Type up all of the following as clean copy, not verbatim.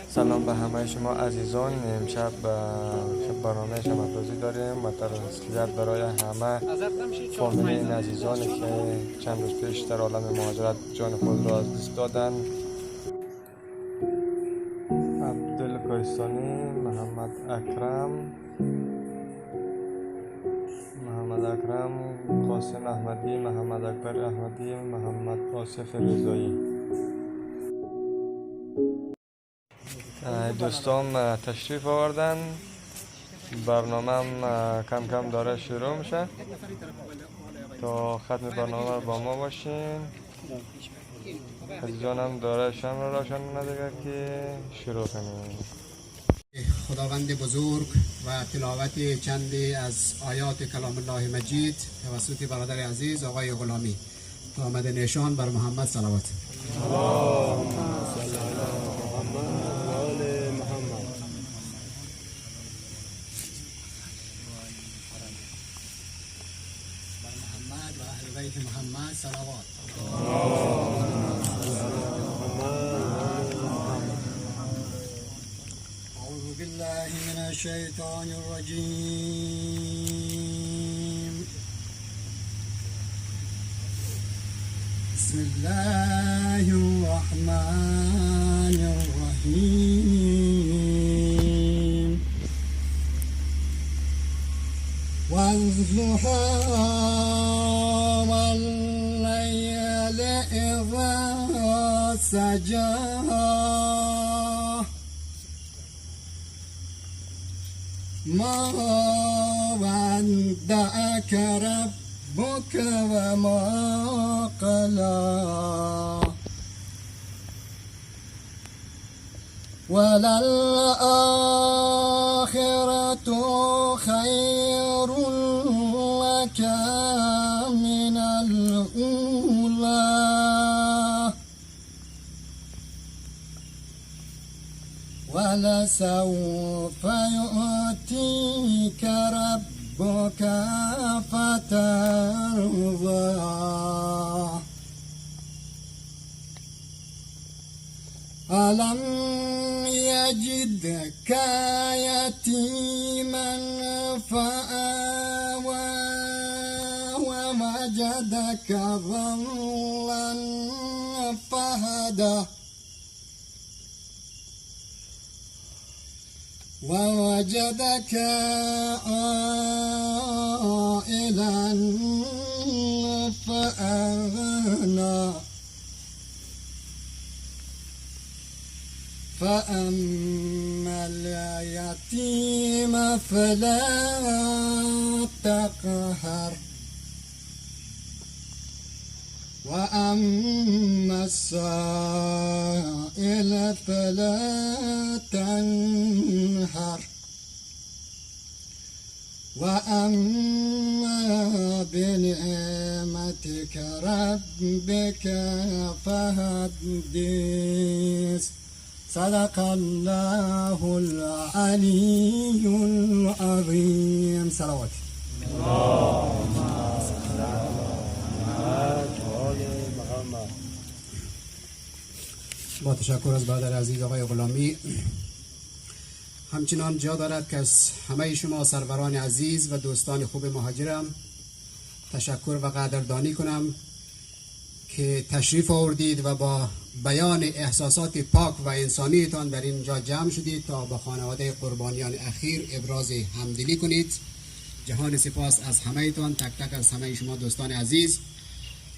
سلام به همه شما عزیزان. امشب برنامه شما افروزی داریم و تسلیت برای همه فامیل این عزیزانی که چند روز پیش در عالم مهاجرت جان خود را از دست دادن. عبدالکایستانی، محمد اکرم، قاسم احمدی، محمد اکبر احمدی، محمد آصف رضایی. دوستان تشریف آوردن. برنامه کم کم داره شروع میشه. تا ختم برنامه با ما باشین. عزیزانم داره شمع را روشن نداره که شروع کنیم. خداوند بزرگ و تلاوت چندی از آیات کلام الله مجید توسط برادر عزیز آقای غلامی تا آمد نشان بر محمد صلوات. محمد صلوات. أعوذ بالله من الشيطان الرجيم. بسم الله الرحمن الرحيم. والضحى والليل إذا سجى ما ودعك ربك وما قلى وللآخرة خير لك من الأولى ولسوف يؤتيك ربك فترضى ألم يجدك يتيما فآوى ووجدك ضلا فهدى ووجدك عائلا فأغنى فأما اليتيم فلا تقهر وأما السائل فلا تنهر وأما بنعمتك ربك فحدث. صدق الله العلي العظيم. صلوات. با تشکر از برادر عزیز آقای غلامی. همچنان جا دارد که از همه شما سروران عزیز و دوستان خوب مهاجرم تشکر و قدردانی کنم که تشریف آوردید و با بیان احساسات پاک و انسانیتان در اینجا جمع شدید تا با خانواده قربانیان اخیر ابراز همدلی کنید. جهان سپاس از همه تان، تک تک از همه شما دوستان عزیز.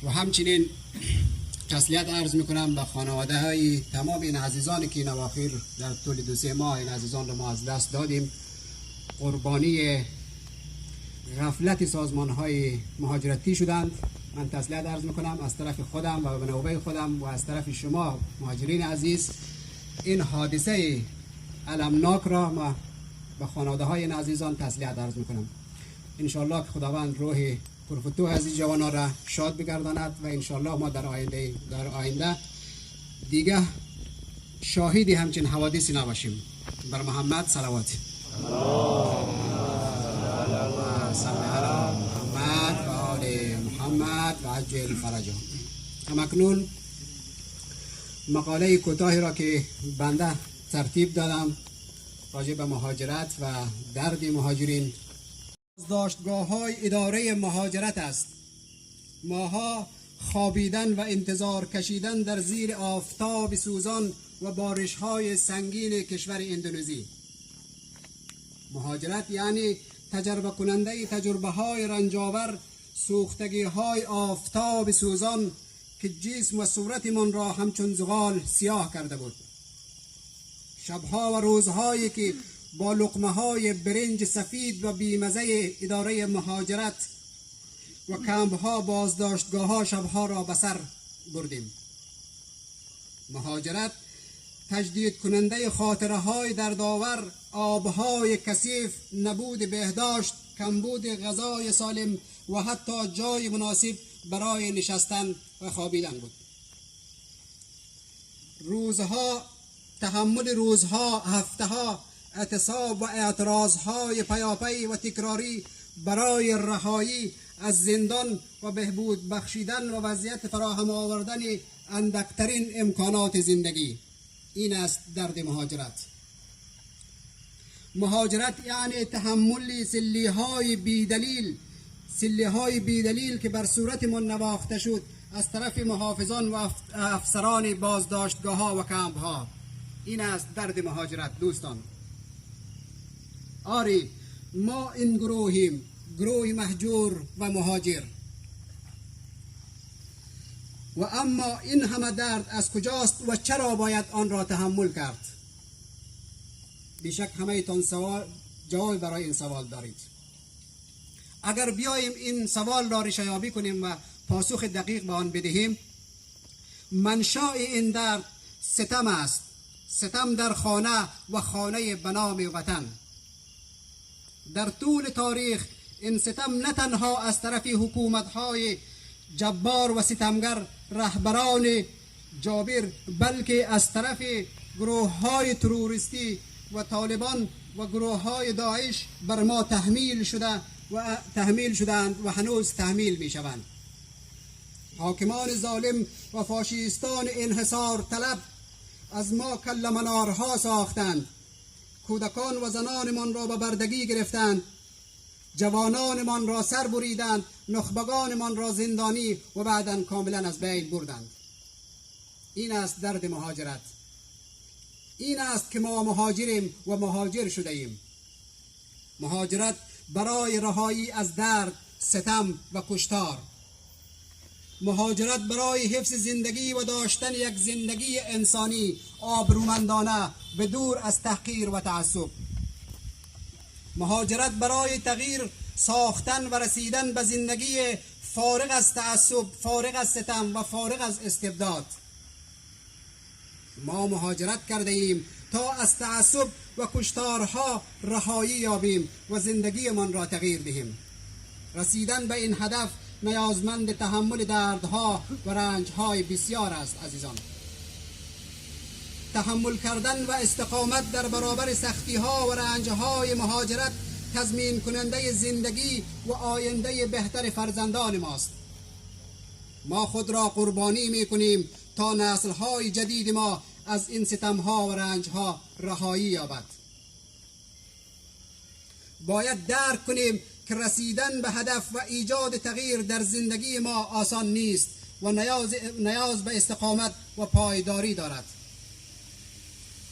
و همچنین تسلیت عرض میکنم به خانواده های تمام این عزیزانی که این اواخر در طول 2-3 ماه این عزیزان را ما از دست دادیم، قربانی غفلت سازمان های مهاجرتی شدند. من تسلیت عرض میکنم از طرف خودم و به نوبه خودم و از طرف شما مهاجرین عزیز. این حادثه المناک را ما به خانواده های این عزیزان تسلیت عرض میکنم. انشالله که خداوند روح پرفتوح از این جوانان را شاد بگرداند و انشالله ما در آینده دیگه شاهدی همچین حوادثی نباشیم. بر محمد صلوات. محمد و آل محمد و عجل فرجهم. همکنون مقاله کوتاهی را که بنده ترتیب دادم راجع به مهاجرت و درد مهاجرین. بازداشتگاه‌های اداره مهاجرت است. ماها خوابیدن و انتظار کشیدن در زیر آفتاب سوزان و بارش‌های سنگین کشور اندونزی. مهاجرت یعنی تجربه کننده تجربه‌های رنجاور، سوختگی‌های آفتاب سوزان که جسم و صورتمان را همچون زغال سیاه کرده بود. شبها و روزهایی که با لقمه‌های برنج سفید و بیمزه اداره مهاجرت و کمپ‌ها بازداشتگاه‌ها شبها را به سر بردیم. مهاجرت تجدید کننده خاطره‌های دردآور، آب‌های کثیف، نبود بهداشت، کمبود غذای سالم و حتی جای مناسب برای نشستن و خوابیدن بود. روزها، تحمل روزها، هفته‌ها، اعتصاب و اعتراضهای پیاپی و تکراری برای رهایی از زندان و بهبود بخشیدن و وضعیت فراهم آوردن اندکترین امکانات زندگی. این است درد مهاجرت. مهاجرت یعنی تحمل سلیهای بیدلیل که بر صورتمان نواخته شد از طرف محافظان و افسران بازداشتگاه‌ها و کمپ‌ها. این است درد مهاجرت دوستان. آری، ما این گروهیم، گروه مهجور و مهاجر. و اما این همه درد از کجاست و چرا باید آن را تحمل کرد؟ بیشک همه تان جواب برای این سوال دارید. اگر بیاییم این سوال را ریشه‌یابی کنیم و پاسخ دقیق به آن بدهیم، منشأ این درد ستم است. ستم در خانه و خانه به نام وطن. در طول تاریخ این ستم نه تنها از طرف حکومت‌های جبار و ستمگر رهبران جابر، بلکه از طرف گروه‌های تروریستی و طالبان و گروه‌های داعش بر ما تحمیل شدند و هنوز تحمیل می‌شوند. حاکمان ظالم و فاشیستان انحصار طلب از ما کله منارها ساختند. کودکان و زنانمان را به بردگی گرفتند. جوانانمان را سر بریدند، نخبگانمان را زندانی و بعداً کاملا از بین بردند. این است درد مهاجرت. این است که ما مهاجریم و مهاجر شده ایم. مهاجرت برای رهایی از درد، ستم و کشتار. مهاجرت برای حفظ زندگی و داشتن یک زندگی انسانی آبرومندانه به دور از تحقیر و تعصب. مهاجرت برای تغییر ساختن و رسیدن به زندگی فارغ از تعصب، فارغ از ستم و فارغ از استبداد. ما مهاجرت کرده ایم تا از تعصب و کشتارها رهایی یابیم و زندگیمان را تغییر دهیم. رسیدن به این هدف نیازمند تحمل دردها و رنجهای بسیار است عزیزان. تحمل کردن و استقامت در برابر سختی‌ها و رنج‌های مهاجرت تضمین کننده زندگی و آینده بهتر فرزندان ماست. ما خود را قربانی می‌کنیم تا نسل‌های جدید ما از این ستم‌ها و رنج‌ها رهایی یابد. باید درک کنیم که رسیدن به هدف و ایجاد تغییر در زندگی ما آسان نیست و نیاز به استقامت و پایداری دارد.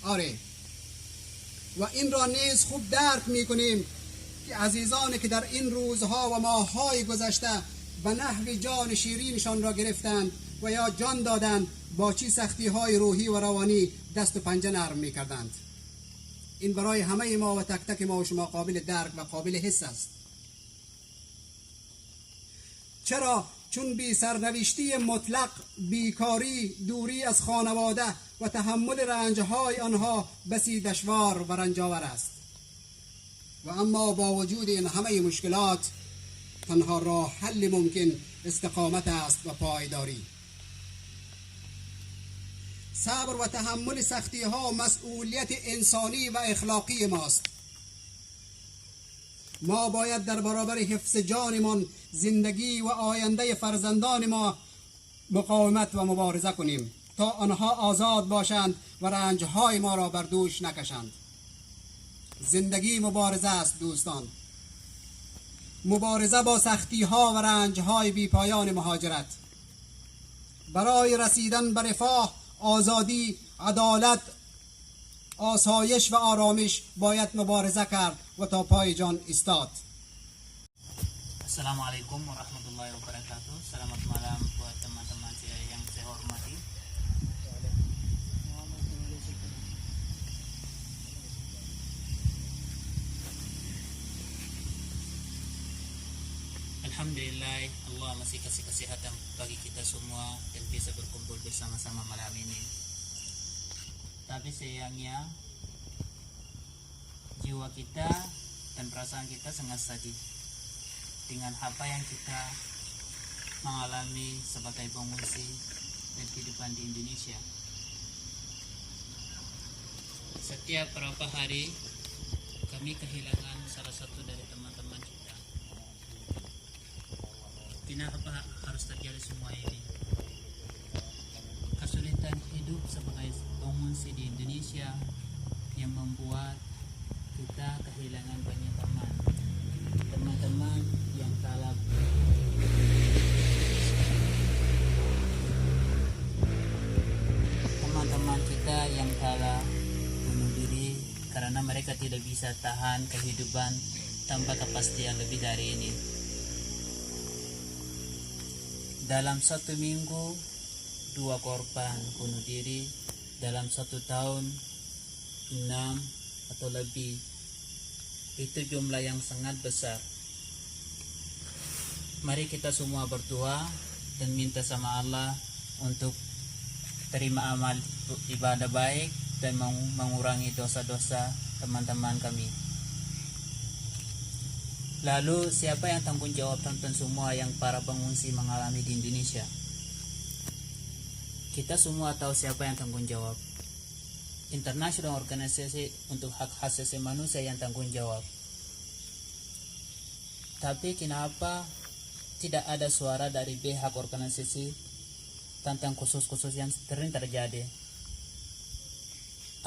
آره، و این را نیز خوب درک می‌کنیم که عزیزانی که در این روزها و ماه‌های گذشته به نحو جان شیرینشان را گرفتند و یا جان دادند، با چه سختی‌های روحی و روانی دست و پنجه نرم می‌کردند. این برای همه ما و تک تک ما و شما قابل درک و قابل حس است. چرا؟ چون بی سرنوشتی مطلق، بیکاری، دوری از خانواده و تحمل رنجهای آنها بسی دشوار و رنجاور است. و اما با وجود این همه مشکلات، تنها راه حل ممکن استقامت است و پایداری. صبر و تحمل سختی ها مسئولیت انسانی و اخلاقی ماست. ما باید در برابر حفظ جانمان، زندگی و آینده فرزندان ما مقاومت و مبارزه کنیم. تا آنها آزاد باشند و رنجهای ما را بر دوش نکشند. زندگی مبارزه است دوستان، مبارزه با سختی ها و رنج های بی پایان مهاجرت. برای رسیدن به رفاه، آزادی، عدالت، آسایش و آرامش باید مبارزه کرد و تا پای جان ایستاد. Assalamualaikum warahmatullahi wabarakatuh. Selamat malam buat teman-teman saya yang saya hormati. Alhamdulillah, Allah masih kasih kesehatan bagi kita semua dan bisa berkumpul bersama-sama malam ini. Tapi sayangnya jiwa kita dan perasaan kita sangat sedih dengan apa yang kita mengalami sebagai pengungsi dan kehidupan di Indonesia. Setiap beberapa hari kami kehilangan salah satu dari teman-teman kita. Kenapa harus terjadi semua ini? Kesulitan hidup sebagai pengungsi di Indonesia yang membuat kita kehilangan banyak teman-teman yang telah kita yang telah bunuh diri karena mereka tidak bisa tahan kehidupan tanpa kepastian lebih dari ini. Dalam 1 minggu 2 korban bunuh diri, dalam 1 tahun 6 atau lebih. Itu jumlah yang sangat besar. Mari kita semua berdoa dan minta sama Allah untuk terima amal ibadah baik dan mengurangi dosa-dosa teman-teman kami. Lalu siapa yang tanggung jawab tentang semua yang para pengungsi mengalami di Indonesia? Kita semua tahu siapa yang tanggung jawab. International Organisasi untuk Hak Asasi Manusia yang tanggung jawab. Tapi kenapa tidak ada suara dari pihak organisasi tentang kasus-kasus yang sering terjadi?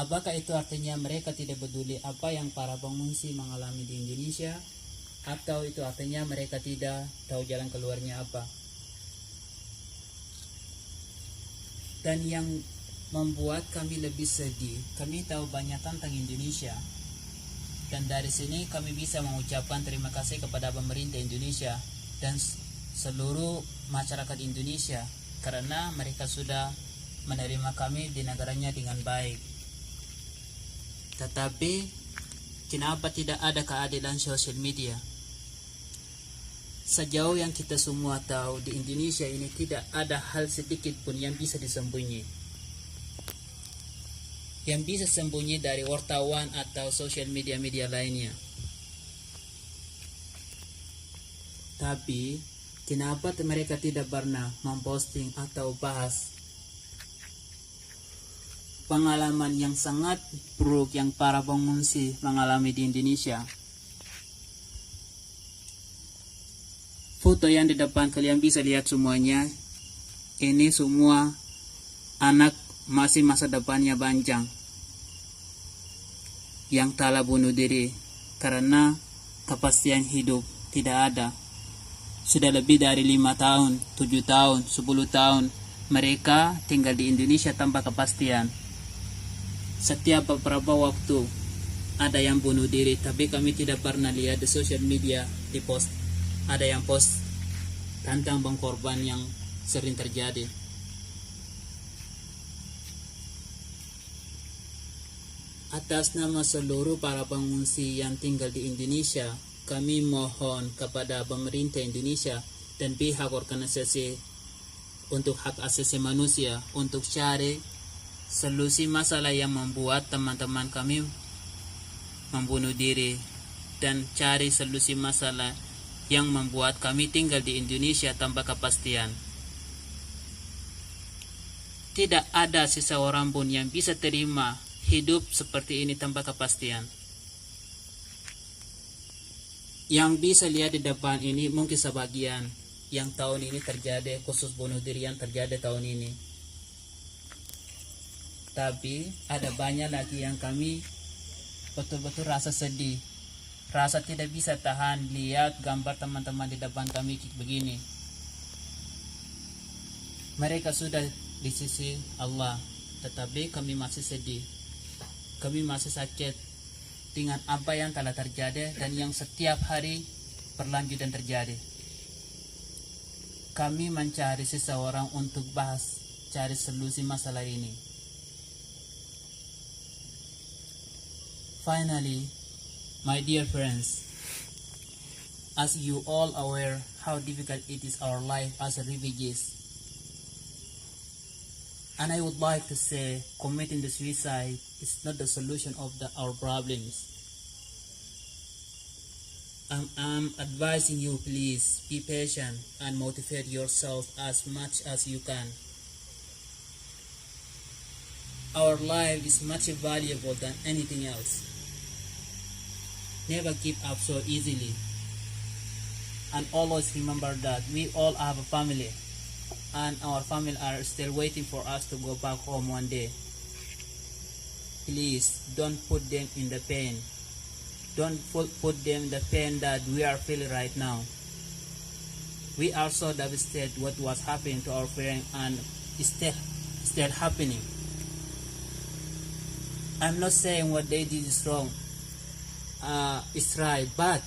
Apakah itu artinya mereka tidak peduli apa yang para pengungsi mengalami di Indonesia? Atau itu artinya mereka tidak tahu jalan keluarnya apa? Dan yang membuat kami lebih sedih, kami tahu banyak tentang Indonesia, dan dari sini kami bisa mengucapkan terima kasih kepada pemerintah Indonesia dan seluruh masyarakat Indonesia karena mereka sudah menerima kami di negaranya dengan baik. Tetapi kenapa tidak ada keadilan sosial media? Sejauh yang kita semua tahu, di Indonesia ini tidak ada hal sedikit pun yang bisa disembunyi. Yang bisa sembunyi dari wartawan atau sosial media lainnya. Tapi kenapa mereka tidak pernah memposting atau bahas pengalaman yang sangat buruk yang para pengungsi mengalami di Indonesia? Foto yang di depan kalian bisa lihat semuanya. Ini semua anak masih masa depannya panjang yang telah bunuh diri karena kepastian hidup tidak ada. Sudah lebih dari 5 tahun, 7 tahun, 10 tahun mereka tinggal di Indonesia tanpa kepastian. Setiap beberapa waktu ada yang bunuh diri, tapi kami tidak pernah lihat di sosial media di post. Ada yang post tentang pengkorban yang sering terjadi. Atas nama seluruh para pengungsi yang tinggal di Indonesia, kami mohon kepada pemerintah Indonesia dan pihak organisasi untuk hak asasi manusia untuk cari solusi masalah yang membuat teman-teman kami membunuh diri dan cari solusi masalah yang membuat kami tinggal di Indonesia tanpa kepastian. Tidak ada seseorang pun yang bisa terima hidup seperti ini tanpa kepastian. Yang bisa lihat di depan ini mungkin sebagian yang tahun ini terjadi, khusus bunuh diri yang terjadi tahun ini. tetapi ada banyak lagi yang kami betul-betul rasa sedih, rasa tidak bisa tahan lihat gambar teman-teman di depan kami begini. Mereka sudah di sisi Allah, tetapi kami masih sedih, kami masih sakit dengan apa yang telah terjadi dan yang setiap hari berlanjut dan terjadi. Kami mencari seseorang untuk bahas, cari solusi masalah ini. Finally, my dear friends, as you all aware how difficult it is our life as refugees, and I would like to say committing the suicide is not the solution of our problems. I'm advising you, please be patient and motivate yourself as much as you can. Our life is much valuable than anything else. Never give up so easily. And always remember that we all have a family, and our family are still waiting for us to go back home one day. Please don't put them in the pain. Don't put them in the pain that we are feeling right now. We are so devastated what was happening to our friend, and is still happening. I'm not saying what they did is wrong. It's right, but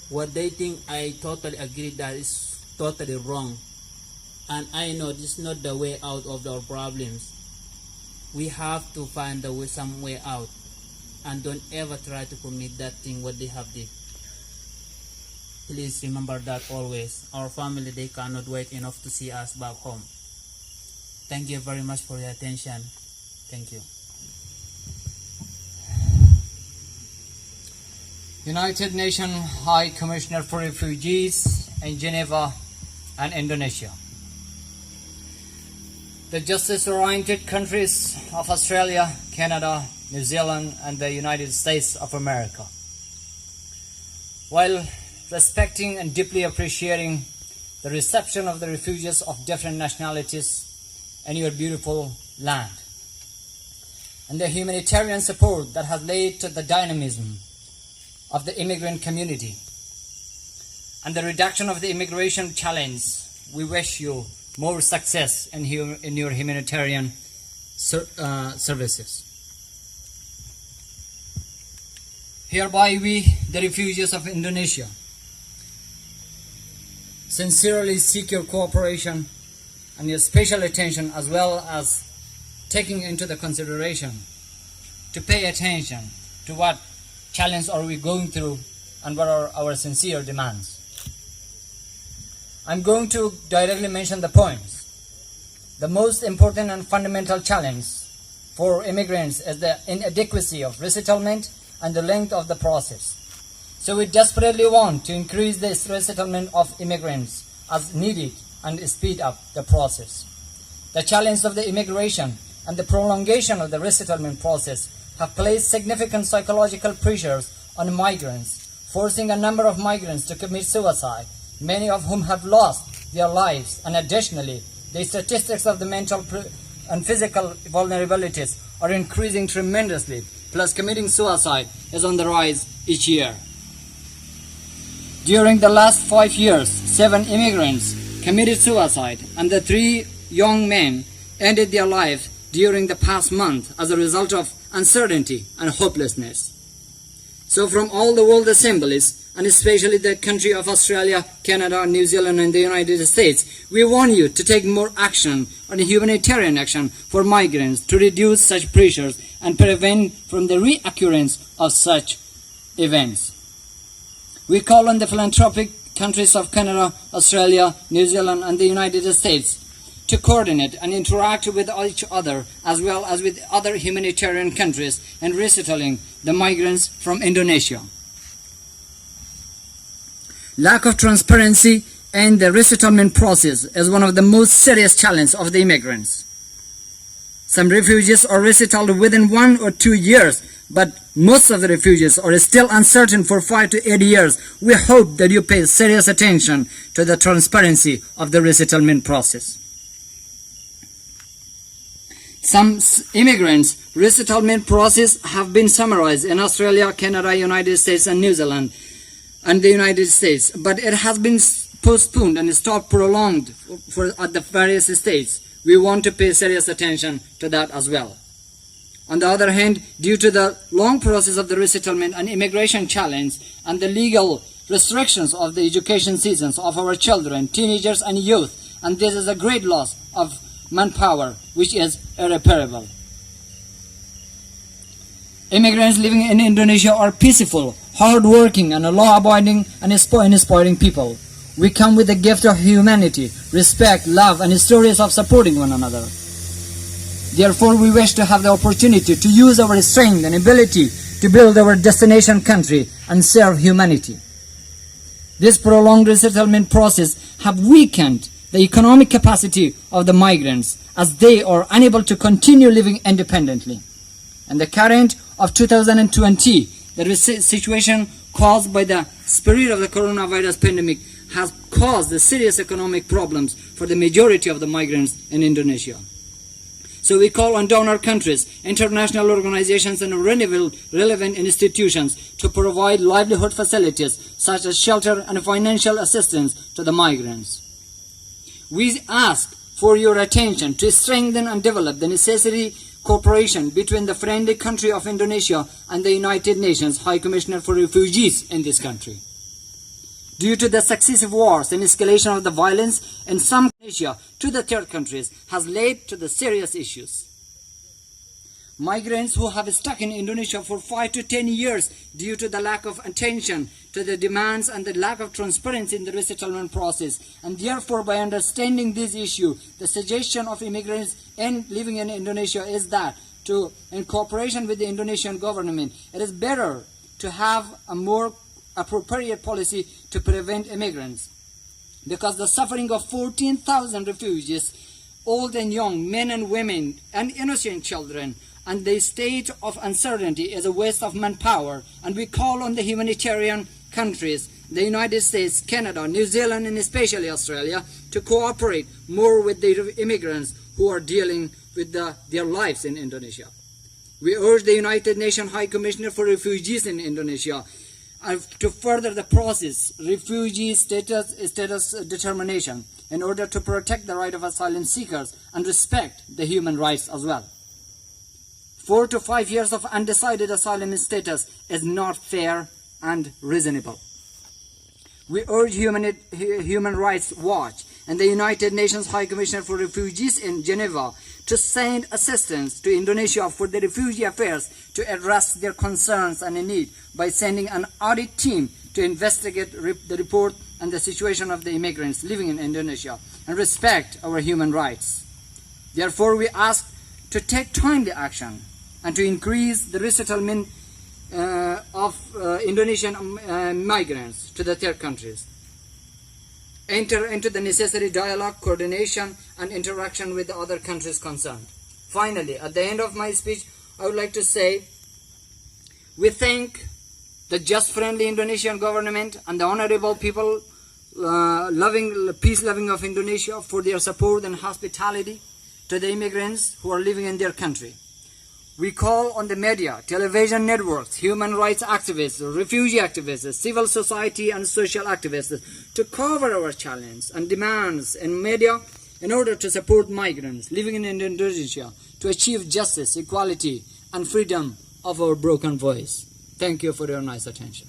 what they think, I totally agree that is totally wrong. And I know this is not the way out of our problems. We have to find some way out, and don't ever try to commit that thing what they have did. Please remember that always. Our family, they cannot wait enough to see us back home. Thank you very much for your attention. Thank you. United Nations High Commissioner for Refugees in Geneva and Indonesia. The justice-oriented countries of Australia, Canada, New Zealand, and the United States of America. While respecting and deeply appreciating the reception of the refugees of different nationalities in your beautiful land, and the humanitarian support that has led to the dynamism of the immigrant community and the reduction of the immigration challenge, we wish you more success in your humanitarian services. Hereby we, the refugees of Indonesia, sincerely seek your cooperation and your special attention, as well as taking into the consideration to pay attention to what challenge are we going through and what are our sincere demands. I'm going to directly mention the points. The most important and fundamental challenge for immigrants is the inadequacy of resettlement and the length of the process. So we desperately want to increase the resettlement of immigrants as needed and speed up the process. The challenge of the immigration and the prolongation of the resettlement process have placed significant psychological pressures on migrants, forcing a number of migrants to commit suicide, many of whom have lost their lives, and additionally, the statistics of the mental and physical vulnerabilities are increasing tremendously, plus committing suicide is on the rise each year. During the last 5 years, 7 immigrants committed suicide, and the 3 young men ended their lives during the past month as a result of uncertainty and hopelessness. So from all the world assemblies, and especially the country of Australia, Canada, New Zealand, and the United States, we want you to take more action on humanitarian action for migrants to reduce such pressures and prevent from the reoccurrence of such events. We call on the philanthropic countries of Canada, Australia, New Zealand, and the United States to coordinate and interact with each other, as well as with other humanitarian countries in resettling the migrants from Indonesia. Lack of transparency in the resettlement process is one of the most serious challenges of the immigrants. Some refugees are resettled within 1 or 2 years, but most of the refugees are still uncertain for 5 to 8 years. We hope that you pay serious attention to the transparency of the resettlement process. Some immigrants' resettlement process have been summarized in Australia, Canada, United States, and New Zealand, and the United States, but it has been postponed and stopped prolonged at the various states. We want to pay serious attention to that as well. On the other hand, due to the long process of the resettlement and immigration challenge and the legal restrictions of the education seasons of our children, teenagers and youth, and this is a great loss of manpower which is irreparable. Immigrants living in Indonesia are peaceful, hard-working and law-abiding and inspiring people. We come with the gift of humanity, respect, love and stories of supporting one another. Therefore, we wish to have the opportunity to use our strength and ability to build our destination country and serve humanity. This prolonged resettlement process have weakened the economic capacity of the migrants as they are unable to continue living independently. And the current of 2020, the situation caused by the spread of the coronavirus pandemic has caused the serious economic problems for the majority of the migrants in Indonesia. So we call on donor countries, international organizations and relevant institutions to provide livelihood facilities such as shelter and financial assistance to the migrants. We ask for your attention to strengthen and develop the necessary cooperation between the friendly country of Indonesia and the United Nations High Commissioner for Refugees in this country. Due to the successive wars and escalation of the violence in some Asia to the third countries has led to the serious issues. Migrants who have stuck in Indonesia for 5 to 10 years due to the lack of attention to the demands and the lack of transparency in the resettlement process, and therefore by understanding this issue, the suggestion of immigrants living in Indonesia is that in cooperation with the Indonesian government, it is better to have a more appropriate policy to prevent immigrants, because the suffering of 14,000 refugees, old and young, men and women, and innocent children, and the state of uncertainty is a waste of manpower, and we call on the humanitarian countries, the United States, Canada, New Zealand, and especially Australia, to cooperate more with the immigrants who are dealing with their lives in Indonesia. We urge the United Nations High Commissioner for Refugees in Indonesia to further the process, refugee status determination, in order to protect the right of asylum seekers and respect the human rights as well. 4 to 5 years of undecided asylum status is not fair and reasonable. We urge Human Rights Watch and the United Nations High Commissioner for Refugees in Geneva to send assistance to Indonesia for the refugee affairs to address their concerns and need by sending an audit team to investigate the report and the situation of the immigrants living in Indonesia and respect our human rights. Therefore, we ask to take timely action and to increase the resettlement of Indonesian migrants to the third countries. Enter into the necessary dialogue, coordination, and interaction with the other countries concerned. Finally, at the end of my speech, I would like to say, we thank the just friendly Indonesian government and the honorable people, peace-loving of Indonesia for their support and hospitality to the immigrants who are living in their country. We call on the media, television networks, human rights activists, refugee activists, civil society and social activists to cover our challenge and demands in media in order to support migrants living in Indonesia to achieve justice, equality and freedom of our broken voice. Thank you for your nice attention.